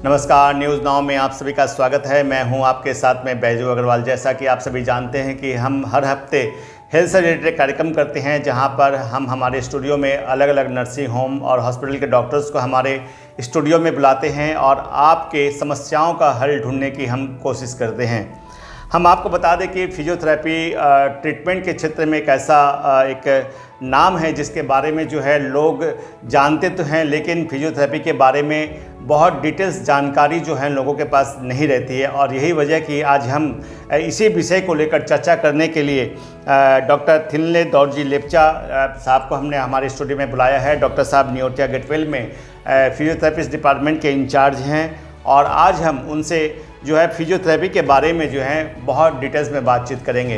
नमस्कार, news now में आप सभी का स्वागत है। मैं हूं आपके साथ में बैजू अग्रवाल। जैसा कि आप सभी जानते हैं कि हम हर हफ्ते हेल्थ से रिलेटेड कार्यक्रम करते हैं, जहां पर हम हमारे स्टूडियो में अलग अलग नर्सिंग होम और हॉस्पिटल के डॉक्टर्स को हमारे स्टूडियो में बुलाते हैं और आपके समस्याओं का हल ढूंढने की हम कोशिश करते हैं। हम आपको बता दें कि फिजियोथेरेपी ट्रीटमेंट के क्षेत्र में एक ऐसा एक नाम है जिसके बारे में जो है लोग जानते तो हैं, लेकिन फिजियोथेरेपी के बारे में बहुत डिटेल्स जानकारी जो है लोगों के पास नहीं रहती है। और यही वजह कि आज हम इसी विषय को लेकर चर्चा करने के लिए डॉक्टर थिनले दौरजी लेप्चा साहब को हमने हमारे स्टूडियो में बुलाया है। डॉक्टर साहब न्योटिया गेटवेल में फिजियोथेरेपिस्ट डिपार्टमेंट के इंचार्ज हैं और आज हम उनसे जो है फिजियोथेरेपी के बारे में जो है बहुत डिटेल्स में बातचीत करेंगे।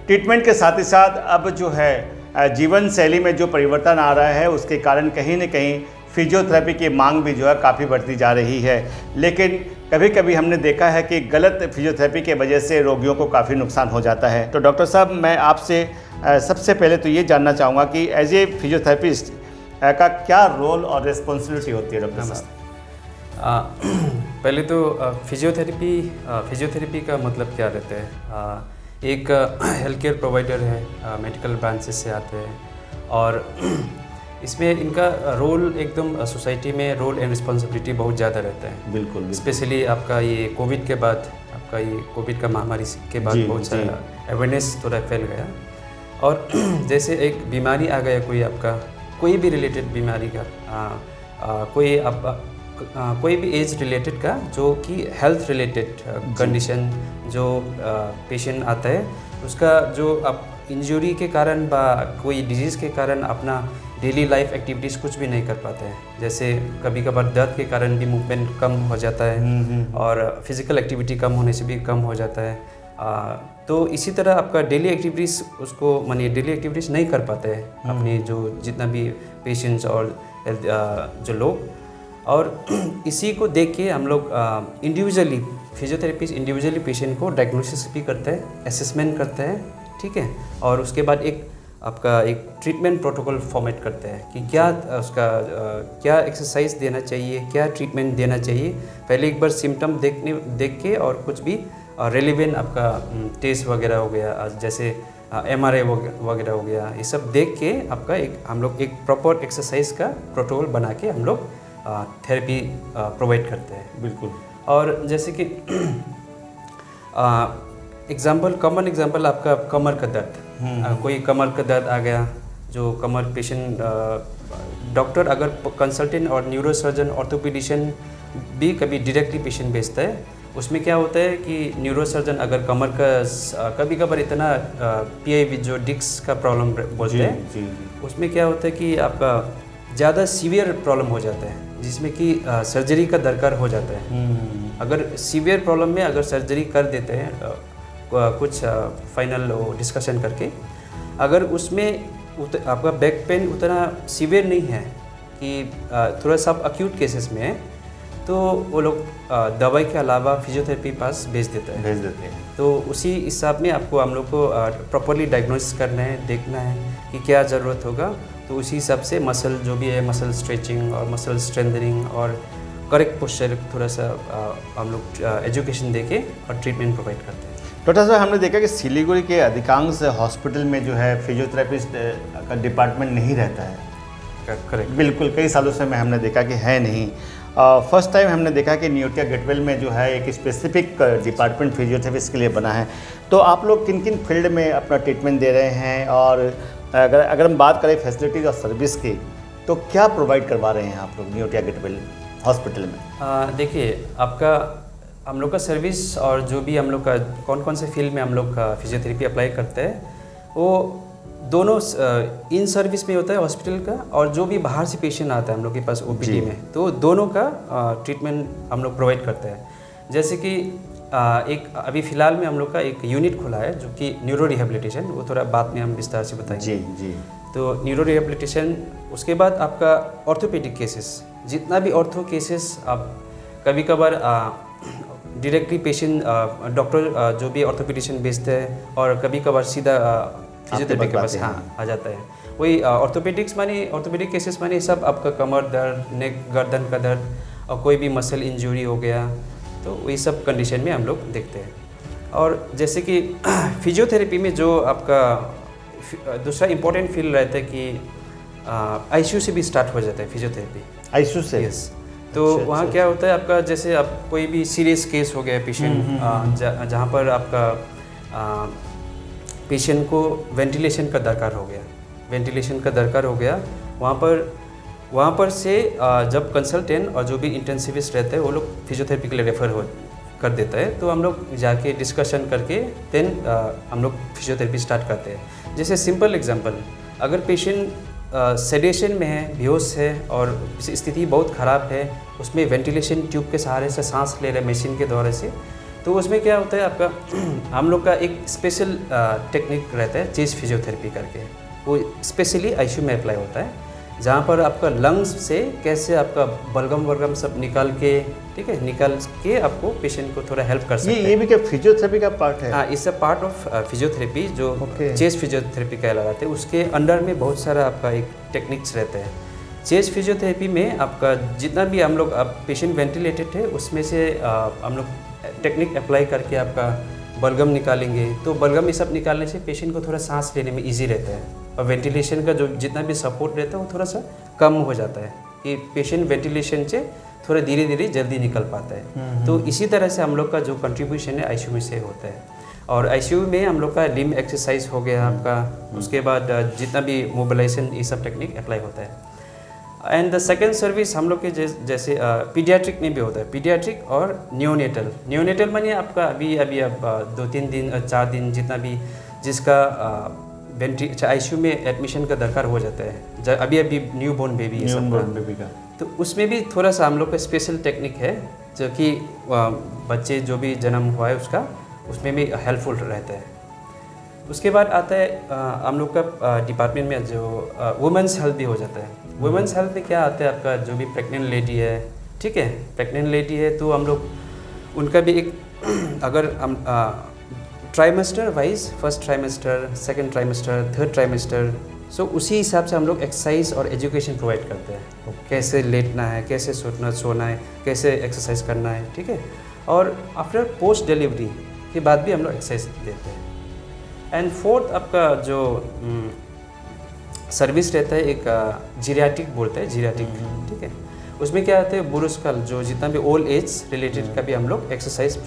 ट्रीटमेंट के साथ ही साथ अब जो है जीवन शैली में जो परिवर्तन आ रहा है, उसके कारण कहीं न कहीं फिजियोथेरेपी की मांग भी जो है काफ़ी बढ़ती जा रही है। लेकिन कभी कभी हमने देखा है कि गलत फिजियोथेरेपी के वजह से रोगियों को काफ़ी नुकसान हो जाता है। तो डॉक्टर साहब, मैं आपसे सबसे पहले तो ये जानना चाहूँगा कि एज ए फिजियोथेरेपिस्ट का क्या रोल और रिस्पॉन्सिबिलिटी होती है डॉक्टर साहब? पहले तो फिजियोथेरेपी का मतलब क्या रहता है। एक हेल्थ केयर प्रोवाइडर है, मेडिकल ब्रांचेस से आते हैं और इसमें इनका रोल एकदम सोसाइटी में रोल एंड रिस्पॉन्सिबिलिटी बहुत ज़्यादा रहता है। बिल्कुल। स्पेशली आपका ये कोविड के बाद, आपका ये कोविड का महामारी के बाद बहुत सारा अवेयरनेस थोड़ा फैल गया। और जैसे एक बीमारी आ गया, कोई भी रिलेटेड बीमारी का कोई भी एज रिलेटेड का, जो कि हेल्थ रिलेटेड कंडीशन जो पेशेंट आता है, उसका जो अब इंजरी के कारण बा कोई डिजीज़ के कारण अपना डेली लाइफ एक्टिविटीज़ कुछ भी नहीं कर पाते हैं। जैसे कभी कभार दर्द के कारण भी मूवमेंट कम हो जाता है और फिज़िकल एक्टिविटी कम होने से भी कम हो जाता है। तो इसी तरह आपका डेली एक्टिविटीज़ डेली एक्टिविटीज़ नहीं कर पाते हैं अपने जो जितना भी पेशेंट्स और जो लोग। और इसी को देख के हम लोग इंडिविजुअली फिजियोथेरेपिस्ट इंडिविजुअली पेशेंट को डायग्नोसिस भी करते हैं, असेसमेंट करते हैं, ठीक है। और उसके बाद एक ट्रीटमेंट प्रोटोकॉल फॉर्मेट करते हैं कि क्या एक्सरसाइज देना चाहिए, क्या ट्रीटमेंट देना चाहिए। पहले एक बार सिम्टम देख के और कुछ भी रेलिवेंट आपका टेस्ट वगैरह हो गया, जैसे MRI वगैरह हो गया, ये सब देख के हम लोग एक प्रॉपर एक्सरसाइज का प्रोटोकॉल बना के हम लोग थेरेपी प्रोवाइड करते हैं। बिल्कुल। और जैसे कि कॉमन एग्जांपल आपका कमर का दर्द, कोई कमर का दर्द आ गया, जो कमर पेशेंट डॉक्टर अगर कंसल्टेंट और न्यूरोसर्जन ऑर्थोपेडिशियन भी कभी डायरेक्टली पेशेंट भेजता है। उसमें क्या होता है कि न्यूरोसर्जन अगर कमर का कभी कभार इतना PIV जो डिस्क का प्रॉब्लम बोलते हैं, उसमें क्या होता है कि आपका ज़्यादा सीवियर प्रॉब्लम हो जाता है, जिसमें कि सर्जरी का दरकार हो जाता है। अगर सीवियर प्रॉब्लम में अगर सर्जरी कर देते हैं कुछ फाइनल डिस्कशन करके, अगर उसमें आपका बैक पेन उतना सीवियर नहीं है कि थोड़ा सा अक्यूट केसेस में है, तो वो लोग दवाई के अलावा फिजियोथेरेपी पास भेज देते हैं। तो उसी हिसाब में हम लोग को प्रॉपरली डायग्नोसिस करना है, देखना है कि क्या ज़रूरत होगा। तो उसी हिसाब से मसल जो भी है, मसल स्ट्रेचिंग और मसल स्ट्रेंथनिंग और करेक्ट पोस्चर थोड़ा सा हम लोग एजुकेशन देके और ट्रीटमेंट प्रोवाइड करते हैं। डॉक्टर साहब, हमने देखा कि सिलीगुड़ी के अधिकांश हॉस्पिटल में जो है फिजियोथेरेपिस्ट का डिपार्टमेंट नहीं रहता है। करेक्ट। बिल्कुल, कई सालों से हमने देखा कि है नहीं। फर्स्ट टाइम हमने देखा कि न्योटिया गेटवेल में जो है एक स्पेसिफिक डिपार्टमेंट फिजियोथेरेपिस्ट के लिए बना है। तो आप लोग किन किन फील्ड में अपना ट्रीटमेंट दे रहे हैं, और अगर हम बात करें फैसिलिटीज़ और सर्विस की, तो क्या प्रोवाइड करवा रहे हैं आप लोग न्योटिया गेटवेल हॉस्पिटल में? देखिए, हम लोग का सर्विस और जो भी हम लोग का कौन से फील्ड में हम लोग का फिजियोथेरेपी अप्लाई करते हैं, वो दोनों इन सर्विस में होता है हॉस्पिटल का, और जो भी बाहर से पेशेंट आता है हम लोग के पास OPD में, तो दोनों का ट्रीटमेंट हम लोग प्रोवाइड करते हैं। जैसे कि एक अभी फ़िलहाल में हम लोग का एक यूनिट खुला है जो कि न्यूरो रिहेबिलिटेशन, वो थोड़ा बाद में हम विस्तार से बताएंगे। जी। तो न्यूरो रिहेबिलिटेशन, उसके बाद आपका ऑर्थोपेडिक केसेस, जितना भी ऑर्थो केसेस आप कभी कभार डायरेक्टली पेशेंट डॉक्टर जो भी ऑर्थोपेडिशियन भेजते हैं, और कभी कभार सीधा फिजियोथेरेपी के पास आ जाता है। वही ऑर्थोपेडिक केसेस माने सब आपका कमर दर्द, नेक गर्दन का दर्द, और कोई भी मसल इंजरी हो गया, तो वही सब कंडीशन में हम लोग देखते हैं। और जैसे कि फिजियोथेरेपी में जो आपका दूसरा इम्पोर्टेंट फील्ड रहता है कि आईसीयू से भी स्टार्ट हो जाता है फिजियोथेरेपी। आईसीयू से? यस। तो वहाँ क्या होता है आपका, जैसे आप कोई भी सीरियस केस हो गया पेशेंट, जहाँ पर आपका पेशेंट को वेंटिलेशन का दरकार हो गया, वहाँ पर से जब कंसल्टेंट और जो भी इंटेंसिविस्ट रहते हैं वो लोग फिजियोथेरेपी के लिए रेफ़र कर देता है। तो हम लोग जाके डिस्कशन करके देन हम लोग फिजियोथेरेपी स्टार्ट करते हैं। जैसे सिंपल एग्जांपल, अगर पेशेंट सेडेशन में है, बेहोश है और स्थिति बहुत ख़राब है, उसमें वेंटिलेशन ट्यूब के सहारे से सांस ले रहे हैं मशीन के द्वारा से, तो उसमें क्या होता है आपका हम लोग का एक स्पेशल टेक्निक रहता है चेस्ट फिजियोथेरेपी करके। वो स्पेशली आईसीयू में अप्लाई होता है, जहाँ पर आपका लंग्स से कैसे आपका बलगम सब निकाल के, ठीक है, निकाल के आपको पेशेंट को थोड़ा हेल्प कर सकते हैं। ये भी क्या फिजियोथेरेपी का पार्ट है? हाँ, it's a part of physiotherapy, जो चेस्ट फिजियोथेरेपी कहलाते हैं। उसके अंडर में बहुत सारा आपका एक टेक्निक्स रहते हैं। चेस्ट फिजियोथेरेपी में आपका जितना भी हम लोग पेशेंट वेंटिलेटेड है, उसमें से हम लोग टेक्निक अप्लाई करके आपका बलगम निकालेंगे। तो बलगम ये सब निकालने से पेशेंट को थोड़ा सांस लेने में ईजी रहता है, और वेंटिलेशन का जो जितना भी सपोर्ट रहता है वो थोड़ा सा कम हो जाता है, कि पेशेंट वेंटिलेशन से थोड़ा धीरे धीरे जल्दी निकल पाता है। तो इसी तरह से हम लोग का जो कंट्रीब्यूशन है आईसीयू में से होता है। और आईसीयू में हम लोग का लिम्ब एक्सरसाइज हो गया आपका, उसके बाद जितना भी मोबिलाइजेशन ये सब टेक्निक अप्लाई होता है। एंड द सेकेंड सर्विस हम लोग के जैसे पीडियाट्रिक में भी होता है, पीडियाट्रिक और न्योनेटल मानिए आपका अभी अब 2-3 दिन 4 दिन जितना भी जिसका आईसीयू में एडमिशन का दरकार हो जाता है, अभी न्यू बॉर्न बेबी है सबका, तो उसमें भी थोड़ा सा हम लोग का स्पेशल टेक्निक है, जो कि बच्चे जो भी जन्म हुआ है उसका, उसमें भी हेल्पफुल रहता है। उसके बाद आता है हम लोग का डिपार्टमेंट में जो वुमेंस हेल्थ भी हो जाता है। वुमेंस हेल्थ में क्या आता है आपका, जो भी प्रेग्नेंट लेडी है, ठीक है, प्रेग्नेंट लेडी है तो हम लोग उनका भी एक अगर हम trimester wise, first trimester, second trimester, third trimester, so उसी हिसाब से हम लोग एक्सरसाइज और एजुकेशन प्रोवाइड करते हैं। कैसे लेटना है, कैसे सोना है, कैसे एक्सरसाइज करना है, ठीक है। और आफ्टर पोस्ट डिलीवरी के बाद भी हम लोग एक्सरसाइज देते हैं। एंड फोर्थ आपका जो सर्विस रहता है, एक जीरियाट्रिक बोलते हैं, जीरियाट्रिक, ठीक है। उसमें क्या आता है, बुरुस्कल जो जितना भी ओल्ड एज रिलेटेड का भी हम लोग एक्सरसाइज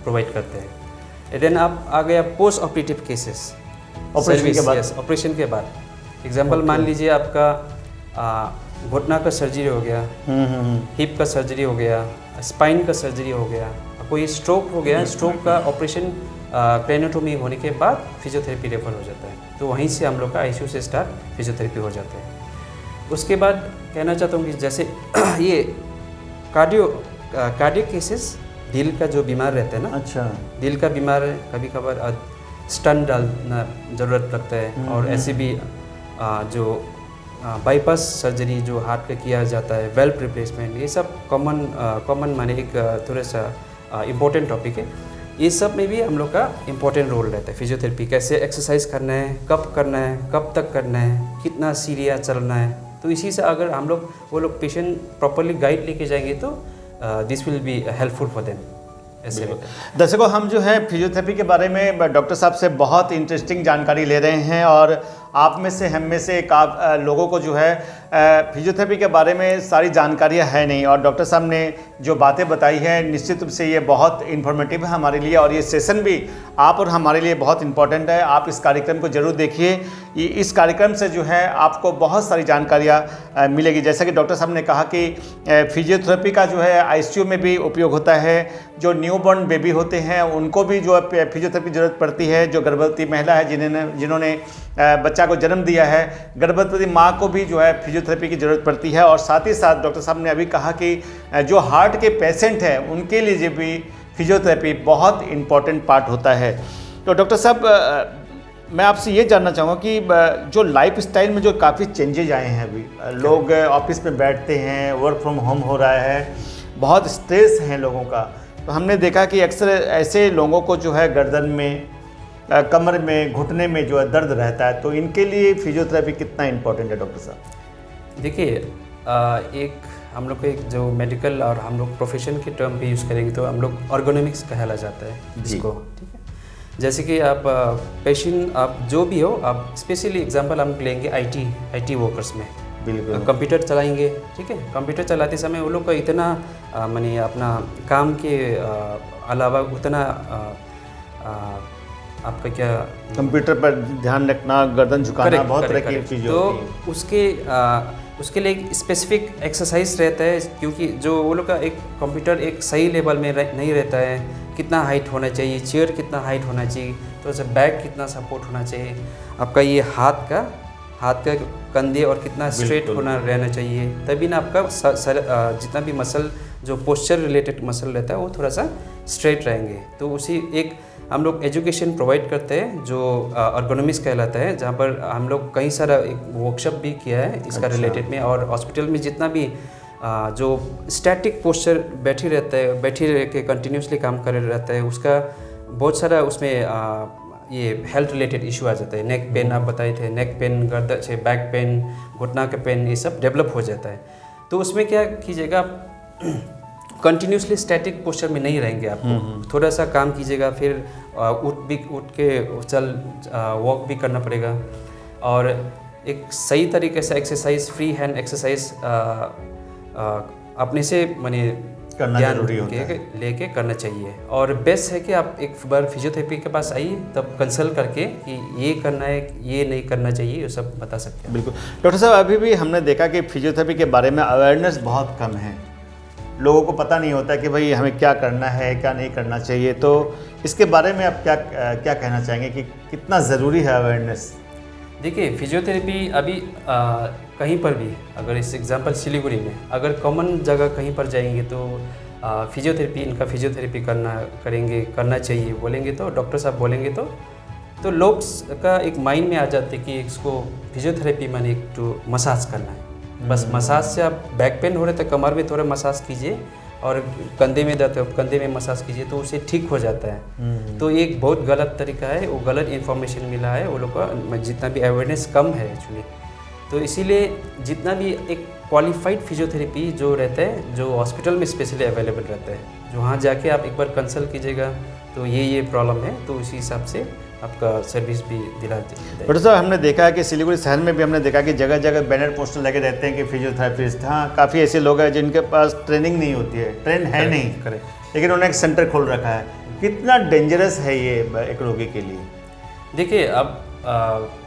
प्रोवाइड करते हैं। देन आप आ गया पोस्ट ऑपरेटिव केसेस, ऑपरेशन के बाद एग्जाम्पल मान लीजिए आपका घुटना का सर्जरी हो गया, हिप का सर्जरी हो गया, स्पाइन का सर्जरी हो गया, कोई स्ट्रोक हो गया, स्ट्रोक का ऑपरेशन क्रेनियोटोमी होने के बाद फिजियोथेरेपी रेफर हो जाता है। तो वहीं से हम लोग का आईसीयू से स्टार्ट फिजियोथेरेपी हो जाता है। उसके बाद कहना चाहता हूँ कि जैसे ये कार्डियक केसेस, दिल का जो बीमार रहता है ना, अच्छा, दिल का बीमार कभी कभार स्टंट डालना ज़रूरत लगता है, और ऐसे भी जो बाईपास सर्जरी जो हार्ट का किया जाता है, वेल्व रिप्लेसमेंट, ये सब कॉमन माने एक थोड़ा सा इम्पोर्टेंट टॉपिक है। ये सब में भी हम लोग का इम्पोर्टेंट रोल रहता है। फिजियोथेरेपी कैसे एक्सरसाइज करना है, कब करना है, कब तक करना है, कितना सीढ़ियाँ चलना है, तो इसी से अगर हम लोग वो लोग पेशेंट प्रॉपरली गाइड लेके जाएंगे तो this will be helpful for them. ऐसे दर्शकों, हम जो है फिजियोथेरेपी के बारे में डॉक्टर साहब से बहुत इंटरेस्टिंग जानकारी ले रहे हैं, और आप में से हम में से लोगों को जो है फिजियोथेरेपी के बारे में सारी जानकारियां है नहीं, और डॉक्टर साहब ने जो बातें बताई हैं निश्चित रूप से ये बहुत इन्फॉर्मेटिव है हमारे लिए, और ये सेशन भी आप और हमारे लिए बहुत इंपॉर्टेंट है। आप इस कार्यक्रम को जरूर देखिए, इस कार्यक्रम से जो है आपको बहुत सारी जानकारियाँ मिलेगी। जैसा कि डॉक्टर साहब ने कहा कि फिजियोथेरेपी का जो है आईसीयू में भी उपयोग होता है, जो न्यूबॉर्न बेबी होते हैं उनको भी जो है फिजियोथेरेपी की ज़रूरत पड़ती है, जो गर्भवती महिला है जिन्होंने बच्चा को जन्म दिया है, गर्भवती माँ को भी जो है फिजियोथेरेपी की ज़रूरत पड़ती है। और साथ ही साथ डॉक्टर साहब ने अभी कहा कि जो हार्ट के पेशेंट हैं उनके लिए भी फिजियोथेरेपी बहुत इम्पॉर्टेंट पार्ट होता है। तो डॉक्टर साहब, मैं आपसे ये जानना चाहूँगा कि जो लाइफ स्टाइल में जो काफ़ी चेंजेज आए हैं, अभी लोग ऑफिस में बैठते हैं, वर्क फ्रॉम होम हो रहा है, बहुत स्ट्रेस है लोगों का, तो हमने देखा कि अक्सर ऐसे लोगों को जो है गर्दन में, कमर में, घुटने में जो है दर्द रहता है, तो इनके लिए फिजियोथेरेपी कितना इम्पोर्टेंट है डॉक्टर साहब? देखिए, एक हम लोग को एक जो मेडिकल और हम लोग प्रोफेशन के टर्म पे यूज़ करेंगे तो हम लोग अर्गोनॉमिक्स कहला जाता है इसको, ठीक है। जैसे कि आप पेशेंट आप जो भी हो, आप स्पेशली एग्जांपल हम लेंगे आईटी वर्कर्स में, बिल्कुल कंप्यूटर चलाएंगे, ठीक है। कंप्यूटर चलाते समय वो लोग का इतना माने अपना काम के अलावा उतना आपका क्या कंप्यूटर पर ध्यान रखना, गर्दन झुकाना, बहुत तरह की चीज़ें होती हैं। तो उसके लिए एक स्पेसिफिक एक्सरसाइज रहता है, क्योंकि जो वो लोग का एक कंप्यूटर एक सही लेवल में नहीं रहता है, कितना हाइट होना चाहिए, चेयर कितना हाइट होना चाहिए, तो ऐसे बैक कितना सपोर्ट होना चाहिए, आपका ये हाथ का कंधे और कितना स्ट्रेट होना रहना चाहिए, तभी ना आपका जितना भी मसल जो पोस्चर रिलेटेड मसल रहता है वो थोड़ा सा स्ट्रेट रहेंगे। तो उसी एक हम लोग एजुकेशन प्रोवाइड करते हैं जो अर्गोनॉमिक्स कहलाता है, जहाँ पर हम लोग कई सारा एक वर्कशॉप भी किया है इसका रिलेटेड में। और हॉस्पिटल में जितना भी जो स्टैटिक पोस्चर बैठी रह के कंटिन्यूसली काम कर रहता है, उसका बहुत सारा उसमें ये हेल्थ रिलेटेड इशू आ जाता है। नेक पेन आप बताए थे, नेक पेन, गर्दन से बैक पेन, घुटना का पेन, ये सब डेवलप हो जाता है। तो उसमें क्या कीजिएगा, कंटिन्यूसली स्टैटिक पोस्चर में नहीं रहेंगे, आपको थोड़ा सा काम कीजिएगा, फिर उठ के वॉक भी करना पड़ेगा। और एक सही तरीके से एक्सरसाइज, फ्री हैंड एक्सरसाइज अपने से माने करना जरूरी होता है, लेके करना चाहिए। और बेस्ट है कि आप एक बार फिजियोथेरेपी के पास आइए, तब कंसल्ट करके कि ये करना है, ये नहीं करना चाहिए, ये सब बता सकते हैं। बिल्कुल डॉक्टर साहब, अभी भी हमने देखा कि फिजियोथेरेपी के बारे में अवेयरनेस बहुत कम है, लोगों को पता नहीं होता कि भाई हमें क्या करना है, क्या नहीं करना चाहिए। तो इसके बारे में आप क्या कहना चाहेंगे कि कितना ज़रूरी है अवेयरनेस? देखिए, फिजियोथेरेपी अभी कहीं पर भी, अगर इस एग्जांपल सिलीगुड़ी में अगर कॉमन जगह कहीं पर जाएंगे तो इनका फिजियोथेरेपी करना चाहिए बोलेंगे, तो डॉक्टर साहब बोलेंगे तो लोग का एक माइंड में आ जाते कि इसको फिजियोथेरेपी माने एक तो मसाज करना है, बस मसाज से आप बैक पेन हो रहे तो कमर में थोड़ा मसाज कीजिए, और कंधे में दर्द है कंधे में मसाज कीजिए, तो उसे ठीक हो जाता है। तो ये एक बहुत गलत तरीका है, वो गलत इन्फॉर्मेशन मिला है वो लोग का, जितना भी अवेयरनेस कम है एक्चुअली। तो इसीलिए जितना भी एक क्वालिफाइड फिजियोथेरेपी जो रहता है, जो हॉस्पिटल में स्पेशली अवेलेबल रहता है, जो वहाँ जाके आप एक बार कंसल्ट कीजिएगा तो ये प्रॉब्लम है, तो उसी हिसाब से आपका सर्विस भी दिलाते हैं। डॉक्टर साहब, हमने देखा है कि सिलीगुड़ी शहर में भी हमने देखा कि जगह जगह बैनर पोस्टर लगे रहते हैं कि फिजियोथेरेपिस्ट, हाँ काफ़ी ऐसे लोग हैं जिनके पास ट्रेनिंग नहीं होती है, ट्रेंड है नहीं, लेकिन उन्होंने एक सेंटर खोल रखा है। कितना डेंजरस है ये एक रोगी के लिए? देखिए, अब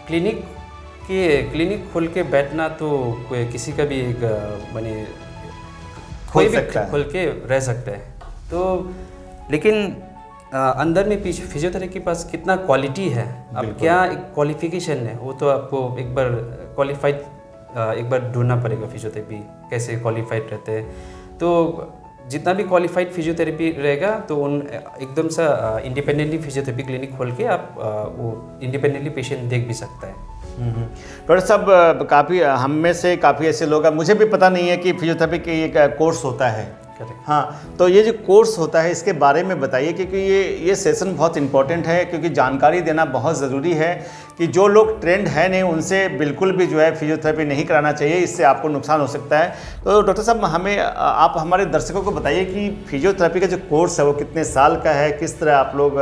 क्लिनिक खोल के बैठना तो कोई किसी का भी एक माने कोई भी खोल के रह सकता है, तो लेकिन अंदर में फिजियोथेरेपी के पास कितना क्वालिटी है, अब क्या एक क्वालिफिकेशन है, वो तो आपको एक बार एक बार ढूंढना पड़ेगा फिजियोथेरेपी कैसे क्वालिफाइड रहते हैं। तो जितना भी क्वालिफाइड फिजियोथेरेपी रहेगा तो उन एकदम सा इंडिपेंडेंटली फिजियोथेरेपी क्लिनिक खोल के आप वो इंडिपेंडेंटली पेशेंट देख भी सकता है। डॉक्टर साहब, काफ़ी हम में से काफ़ी ऐसे लोग हैं, मुझे भी पता नहीं है कि फिजियोथेरेपी के एक कोर्स होता है। हाँ, तो ये जो कोर्स होता है इसके बारे में बताइए, क्योंकि ये सेशन बहुत इंपॉर्टेंट है, क्योंकि जानकारी देना बहुत ज़रूरी है कि जो लोग ट्रेंड है नहीं उनसे बिल्कुल भी जो है फिजियोथेरेपी नहीं कराना चाहिए, इससे आपको नुकसान हो सकता है। तो डॉक्टर साहब, आप हमारे दर्शकों को बताइए कि फिजियोथेरेपी का जो कोर्स है वो कितने साल का है, किस तरह आप लोग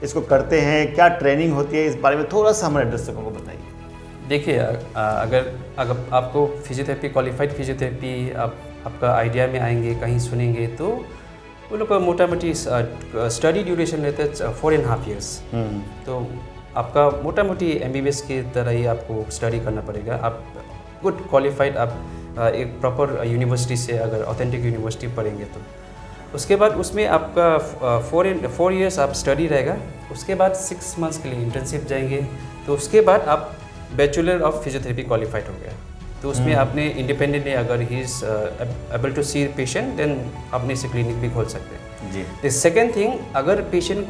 इसको करते हैं, क्या ट्रेनिंग होती है, इस बारे में थोड़ा सा हमारे दर्शकों को बताइए। देखिए, अगर आपको फिजियोथेरेपी, क्वालिफाइड फिजियोथेरेपी आपका आइडिया में आएंगे, कहीं सुनेंगे, तो वो लोग का मोटा मोटी स्टडी ड्यूरेशन रहता है 4.5 ईयर्स। तो आपका मोटा मोटी MBBS की तरह ही आपको स्टडी करना पड़ेगा। आप गुड क्वालिफाइड, आप एक प्रॉपर यूनिवर्सिटी से अगर ऑथेंटिक यूनिवर्सिटी पढ़ेंगे तो उसके बाद उसमें आपका 4 ईयर्स आप स्टडी रहेगा। उसके बाद 6 मंथ्स के लिए इंटर्नशिप जाएंगे, तो उसके बाद आप बैचलर ऑफ फिजियोथेरेपी क्वालिफाइड हो गया। तो उसमें आपने इंडिपेंडेंटली अगर he is able to see patient, then अपने से क्लिनिक भी खोल सकते हैं जी। द सेकेंड थिंग, अगर पेशेंट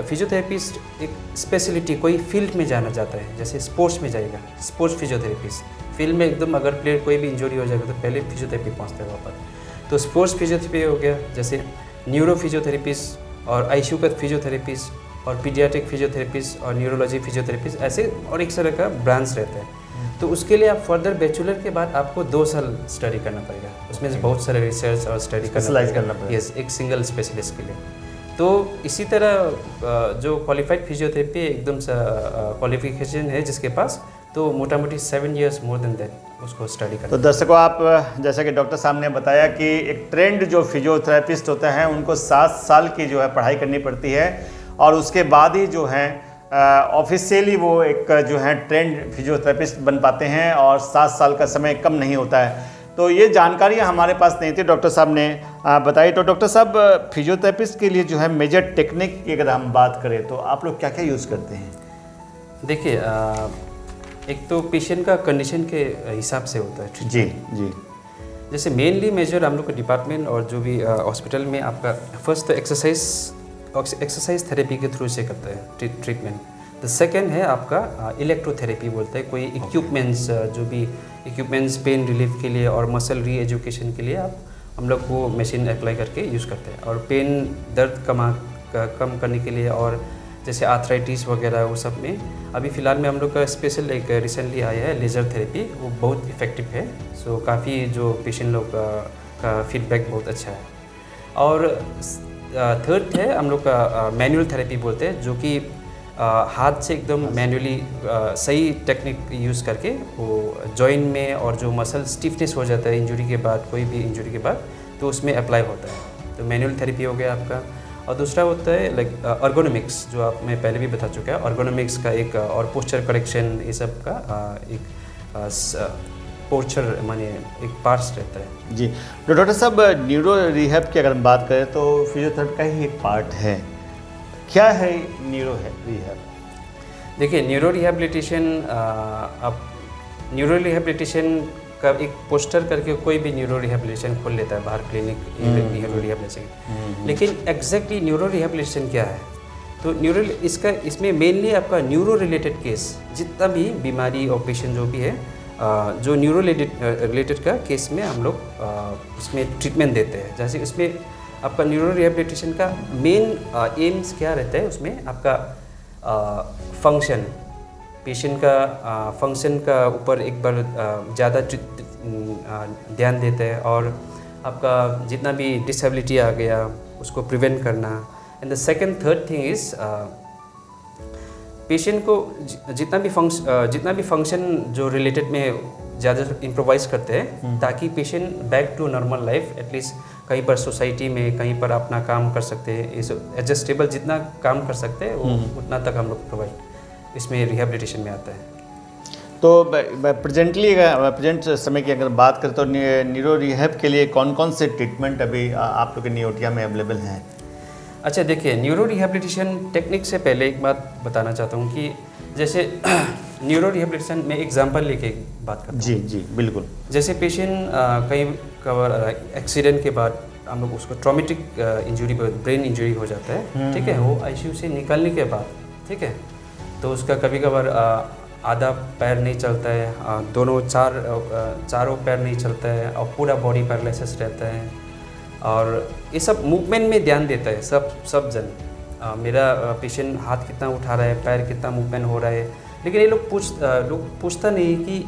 फिजियोथेरेपिस्ट एक स्पेशलिटी कोई फील्ड में जाना चाहता है, जैसे स्पोर्ट्स में जाएगा, स्पोर्ट्स फिजियोथेरेपिस्ट फील्ड में एकदम अगर प्लेयर कोई भी इंजरी हो जाएगा तो पहले फिजियोथेरेपी पहुँचता है वहाँ पर। तो स्पोर्ट्स फिजियोथेरेपी हो गया, जैसे न्यूरो फिजियोथेरेपिस्ट और ICU का फिजियोथेरेपिस्ट और पीडियाट्रिक फिजियोथेरेपिस्ट और न्यूरोलॉजी फिजियोथेरेपिस्ट, ऐसे और एक तरह का ब्रांच रहता है। तो उसके लिए आप फर्दर बैचलर के बाद आपको 2 साल स्टडी करना पड़ेगा। उसमें से बहुत सारे रिसर्च और स्टडी स्पेशलाइज करना पड़ेगा। यस, एक सिंगल स्पेशलिस्ट के लिए। तो इसी तरह जो क्वालिफाइड फिजियोथेरेपी एकदम सा क्वालिफिकेशन है जिसके पास, तो मोटा मोटी 7 years मोर देन दैट उसको स्टडी करना। तो दर्शकों, आप जैसा कि डॉक्टर साहब ने बताया कि एक ट्रेंड जो फिजियोथेरेपिस्ट होता है उनको 7 साल की जो है पढ़ाई करनी पड़ती है और उसके बाद ही जो है ऑफिशियली वो एक जो है ट्रेंड फिजियोथेरेपिस्ट बन पाते हैं और 7 साल का समय कम नहीं होता है। तो ये जानकारियाँ हमारे पास नहीं थी, डॉक्टर साहब ने बताई। तो डॉक्टर साहब, फिजियोथेरेपिस्ट के लिए जो है मेजर टेक्निक की अगर हम बात करें तो आप लोग क्या क्या यूज़ करते हैं? देखिए, एक तो पेशेंट का कंडीशन के हिसाब से होता है। जी जी। जैसे मेनली मेजर हम लोग का डिपार्टमेंट और जो भी हॉस्पिटल में आपका फर्स्ट तो एक्सरसाइज थेरेपी के थ्रू से करते हैं ट्रीटमेंट। द सेकेंड है आपका इलेक्ट्रोथेरेपी बोलते हैं। कोई इक्विपमेंट्स, जो भी इक्विपमेंट्स पेन रिलीफ के लिए और मसल री एजुकेशन के लिए हम लोग वो मशीन अप्लाई करके यूज़ करते हैं। और पेन दर्द कम करने के लिए और जैसे आर्थराइटिस वगैरह वो सब में अभी फ़िलहाल में हम लोग का स्पेशल एक रिसेंटली आया है लेज़र थेरेपी, वो बहुत इफ़ेक्टिव है। सो काफ़ी जो पेशेंट लोग का फीडबैक बहुत अच्छा है। और थर्ड है हम लोग का मैनुअल थेरेपी बोलते हैं, जो कि हाथ से एकदम मैनुअली सही टेक्निक यूज़ करके वो जॉइंट में और जो मसल स्टिफनेस हो जाता है इंजरी के बाद, कोई भी इंजरी के बाद, तो उसमें अप्लाई होता है। तो मैनुअल थेरेपी हो गया आपका। और दूसरा होता है लाइक अर्गोनोमिक्स, जो आप मैं पहले भी बता चुका है। अर्गोनोमिक्स का एक और पोस्चर करेक्शन, ये सब का एक पोस्चर माने एक पार्ट्स रहता है। जी। तो डॉक्टर साहब, न्यूरो रिहैब की अगर हम बात करें तो फिजियोथेरेपी का ही एक पार्ट है। क्या है न्यूरो रिहैब? देखिए, न्यूरो रिहैबिलिटेशन, अब न्यूरो रिहैबिलिटेशन का एक पोस्टर करके कोई भी न्यूरो रिहैबिलिटेशन खोल लेता है बाहर, क्लिनिक न्यूरो रिहैबिलिटेशन। लेकिन एग्जैक्टली न्यूरो रिहैबिलिटेशन क्या है? तो इसमें मेनली आपका न्यूरो रिलेटेड केस, जितना भी बीमारी और पेशेंट जो भी है, जो न्यूरो रिलेटेड का केस में हम लोग उसमें ट्रीटमेंट देते हैं। जैसे इसमें आपका न्यूरो रिहैबिलिटेशन का मेन एम्स क्या रहता है, उसमें आपका फंक्शन, पेशेंट का फंक्शन का ऊपर एक बार ज़्यादा ध्यान देते हैं, और आपका जितना भी डिसेबिलिटी आ गया उसको प्रिवेंट करना। And the second third thing is patient को जितना भी फंक्शन जो रिलेटेड में ज़्यादा इम्प्रोवाइज़ करते हैं, ताकि patient back to normal life, at least कहीं पर सोसाइटी में कहीं पर अपना काम कर सकते हैं, एडजस्टेबल जितना काम कर सकते हैं वो उतना तक हम लोग प्रोवाइड इसमें रिहैबिलिटेशन में आता है। तो प्रेजेंट समय की अगर बात करें तो न्यूरो रिहैब के लिए कौन कौन से ट्रीटमेंट अभी आप लोग के नियोटिया में अवेलेबल हैं? अच्छा, देखिए, न्यूरो रिहैबिलिटेशन टेक्निक से पहले एक बात बताना चाहता हूँ कि जैसे न्यूरो रिहैबिलिटेशन में एग्जांपल लेके बात करता हूँ। जी जी, बिल्कुल। जैसे पेशेंट कहीं कवर एक्सीडेंट के बाद हम लोग उसको ट्रॉमेटिक इंजरी, ब्रेन इंजरी हो जाता है, ठीक है, वो आईसीयू से निकलने के बाद, ठीक है, तो उसका कभी कभार आधा पैर नहीं चलता है, चारों पैर नहीं चलता है, और पूरा बॉडी पैरालिसिस रहता है, और ये सब मूवमेंट में ध्यान देता है सब जन। मेरा पेशेंट हाथ कितना उठा रहा है, पैर कितना मूवमेंट हो रहा है, लेकिन ये लोग पूछता नहीं कि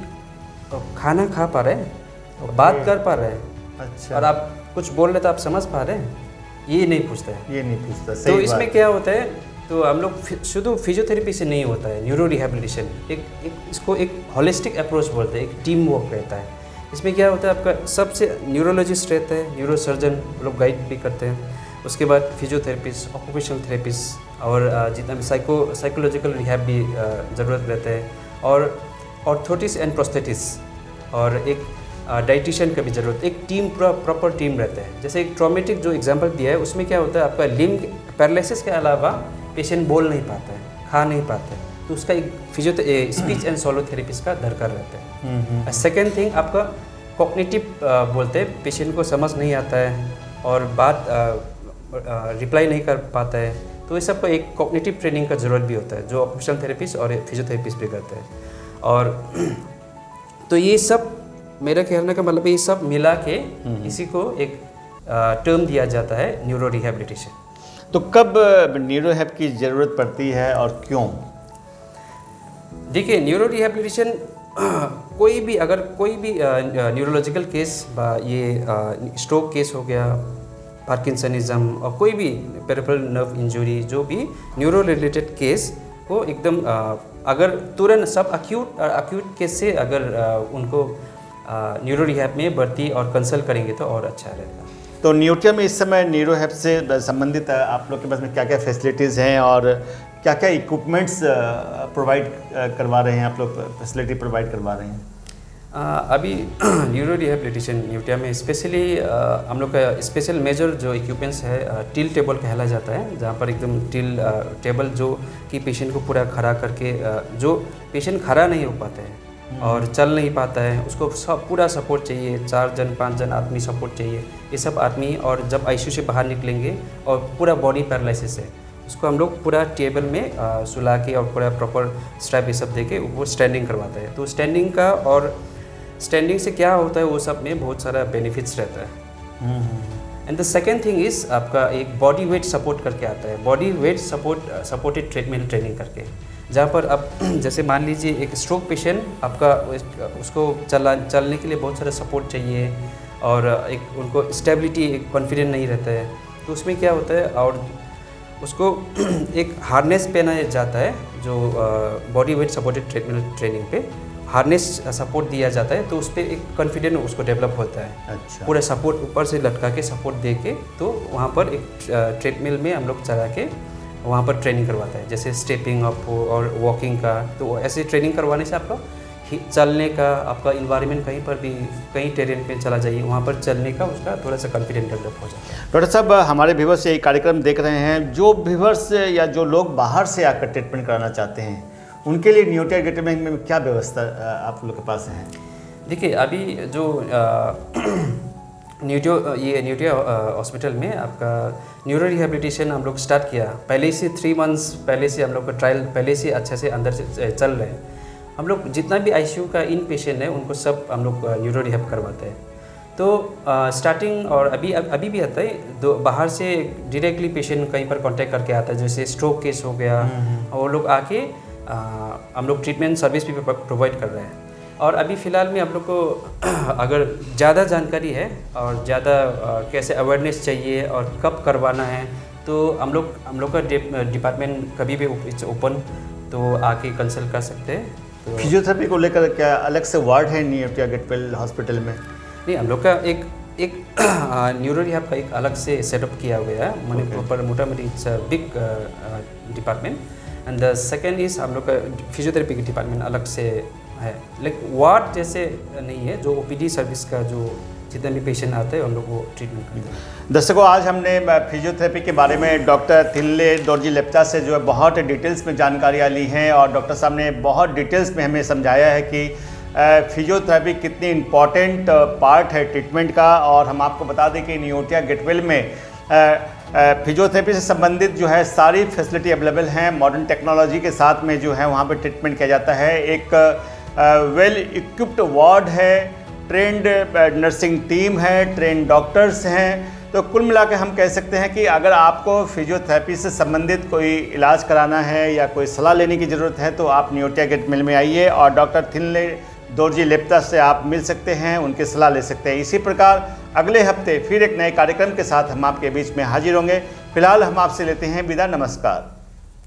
खाना खा पा रहे हैं, बात कर पा रहे हैं, अच्छा, और आप कुछ बोल रहे तो आप समझ पा रहे हैं, ये नहीं पूछता है। ये नहीं पूछता। तो इसमें क्या होता है, तो हम लोग शुद्ध फिजियोथेरेपी से नहीं होता है न्यूरो रिहैबिलिटेशन, इसको एक होलिस्टिक अप्रोच बोलते हैं, एक टीम वर्क रहता है। इसमें क्या होता है, आपका सबसे न्यूरोलॉजिस्ट रहता है, न्यूरो सर्जन लोग गाइड भी करते हैं, उसके बाद फिजियोथेरेपिस्ट, ऑक्यूपेशनल थेरेपिस्ट, और जितना भी साइकोलॉजिकल रिहैब भी ज़रूरत रहता है, और ऑर्थोटिस एंड प्रोस्थेटिस, और एक डाइटिशियन का भी ज़रूरत। एक टीम, प्रॉपर टीम रहता है। जैसे एक ट्रॉमेटिक जो एग्जांपल दिया है, उसमें क्या होता है, आपका लिम्ब पैरालिसिस के अलावा पेशेंट बोल नहीं पाता है, खा नहीं पाता है, तो उसका एक स्पीच एंड सोलो थेरेपिस्ट का दरकार रहता है। सेकेंड थिंग, आपका कॉग्निटिव बोलते हैं, पेशेंट को समझ नहीं आता है और बात रिप्लाई नहीं कर पाता है, तो ये सब एक कॉग्निटिव ट्रेनिंग का ज़रूरत भी होता है, जो ऑक्यूपेशनल थेरेपिस्ट और फिजियोथेरेपिस्ट भी करते हैं। और तो ये सब मेरा कहने का मतलब, ये सब मिला के इसी को एक टर्म दिया जाता है न्यूरो रिहैबिलिटेशन। तो कब न्यूरो रिहैब की ज़रूरत पड़ती है और क्यों? देखिए, न्यूरो रिहैबिलिटेशन कोई भी न्यूरोलॉजिकल केस ये स्ट्रोक केस हो गया, पार्किंसनिज्म और कोई भी पेरिफेरल नर्व इंजरी, जो भी न्यूरो रिलेटेड केस को एकदम अगर तुरंत सब अक्यूट केस से अगर उनको न्यूरो रिहैब में भर्ती और कंसल्ट करेंगे तो और अच्छा रहेगा। तो न्यूटिया में इस समय न्यूरो हेल्थ से संबंधित आप लोग के पास में क्या क्या फैसिलिटीज़ हैं और क्या क्या इक्विपमेंट्स प्रोवाइड करवा रहे हैं, आप लोग फैसिलिटी प्रोवाइड करवा रहे हैं? अभी न्यूरो रिहेबिलिटेशन न्यूटिया में स्पेशली हम लोग का स्पेशल मेजर जो इक्विपमेंट्स है टिल टेबल कहला जाता है, जहाँ पर एकदम टिल टेबल जो कि पेशेंट को पूरा खड़ा करके जो पेशेंट खड़ा नहीं हो पाते हैं और चल नहीं पाता है उसको सब पूरा सपोर्ट चाहिए, 4 जन 5 जन आदमी सपोर्ट चाहिए, ये सब आदमी और जब आईसीयू से बाहर निकलेंगे और पूरा बॉडी पैरालिसिस है उसको हम लोग पूरा टेबल में सुला के और पूरा प्रॉपर स्ट्रैप ये सब दे के वो स्टैंडिंग करवाता है। तो स्टैंडिंग का और स्टैंडिंग से क्या होता है वो सब में बहुत सारा बेनिफिट्स रहता है। And the second thing is आपका एक बॉडी वेट सपोर्ट करके आता है, body weight supported treadmill training करके, जहाँ पर आप जैसे मान लीजिए एक स्ट्रोक पेशेंट आपका उसको चलने के लिए बहुत सारा सपोर्ट चाहिए और एक उनको स्टेबिलिटी एक कॉन्फिडेंट नहीं रहता है, तो उसमें क्या होता है और उसको एक हार्नेस पहनाया जाता है जो body weight supported treadmill training पे हार्नेस सपोर्ट दिया जाता है, तो उस पर एक कॉन्फिडेंट उसको डेवलप होता है। अच्छा। पूरा सपोर्ट ऊपर से लटका के सपोर्ट दे के तो वहाँ पर एक ट्रेडमिल में हम लोग चला के वहाँ पर ट्रेनिंग करवाता है, जैसे स्टेपिंग अप और वॉकिंग का। तो ऐसे ट्रेनिंग करवाने से आपका चलने का आपका इन्वायरमेंट कहीं पर भी कहीं टेरेन पे चला जाइए वहाँ पर चलने का उसका थोड़ा सा कॉन्फिडेंट डेवलप हो जाता है। डॉक्टर साहब, हमारे व्यूवर्स ये कार्यक्रम देख रहे हैं, जो व्यूवर्स या जो लोग बाहर से आकर ट्रीटमेंट कराना चाहते हैं उनके लिए न्यूटिया गेटवे में क्या व्यवस्था आप लोग के पास है? देखिए अभी जो न्यूटिया हॉस्पिटल में आपका न्यूरो रिहेबिलिटेशन हम लोग स्टार्ट किया, पहले से 3 मंथ्स पहले से हम लोग का ट्रायल पहले से अच्छे से अंदर से चल रहे हैं। हम लोग जितना भी आईसीयू का इन पेशेंट है उनको सब हम लोग न्यूरो रिहेब करवाते हैं। तो स्टार्टिंग और अभी भी आता है, बाहर से डायरेक्टली पेशेंट कहीं पर कांटेक्ट करके आता है, जैसे स्ट्रोक केस हो गया और वो लोग आके हम लोग ट्रीटमेंट सर्विस भी प्रोवाइड कर रहे हैं। और अभी फ़िलहाल में हम लोग को अगर ज़्यादा जानकारी है और ज़्यादा कैसे अवेयरनेस चाहिए और कब करवाना है तो हम लोग का डिपार्टमेंट कभी भी ओपन, तो आके कंसल्ट कर सकते हैं। तो फिजियोथेरेपी को लेकर क्या अलग से वार्ड है न्यूटिया गेटवे हॉस्पिटल में? नहीं, हम लोग का एक न्यूरो रिहैब का एक अलग से सेटअप किया गया है, मैंने प्रॉपर मोटामोटी it's a big department. And the second is हम लोग का फिजियोथेरेपी की डिपार्टमेंट अलग से है, लेकिन वार्ड जैसे नहीं है, जो ओपीडी सर्विस का जो जितने भी पेशेंट आते हैं हम लोग वो ट्रीटमेंट करते हैं। दर्शकों, आज हमने फिजियोथेरेपी के बारे में डॉक्टर थिनले दोरजी लेप्चा से जो है बहुत डिटेल्स में जानकारियाँ ली हैं और डॉक्टर साहब ने बहुत डिटेल्स में हमें समझाया है कि फिजियोथेरेपी कितनी इम्पॉर्टेंट पार्ट है ट्रीटमेंट का। और हम आपको बता दें कि न्यूटिया गेटवे में फिजियोथेरेपी से संबंधित जो है सारी फैसिलिटी अवेलेबल हैं, मॉडर्न टेक्नोलॉजी के साथ में जो है वहाँ पर ट्रीटमेंट किया जाता है। एक वेल इक्विप्ड वार्ड है, ट्रेंड नर्सिंग टीम है, ट्रेंड डॉक्टर्स हैं। तो कुल मिलाकर हम कह सकते हैं कि अगर आपको फिजियोथेरेपी से संबंधित कोई इलाज कराना है या कोई सलाह लेने की ज़रूरत है तो आप न्यूटिया गेटवे में आइए और डॉक्टर थिनले दोरजी लेप्चा से आप मिल सकते हैं, उनकी सलाह ले सकते हैं। इसी प्रकार अगले हफ्ते फिर एक नए कार्यक्रम के साथ हम आपके बीच में हाजिर होंगे। फिलहाल हम आपसे लेते हैं विदा, नमस्कार।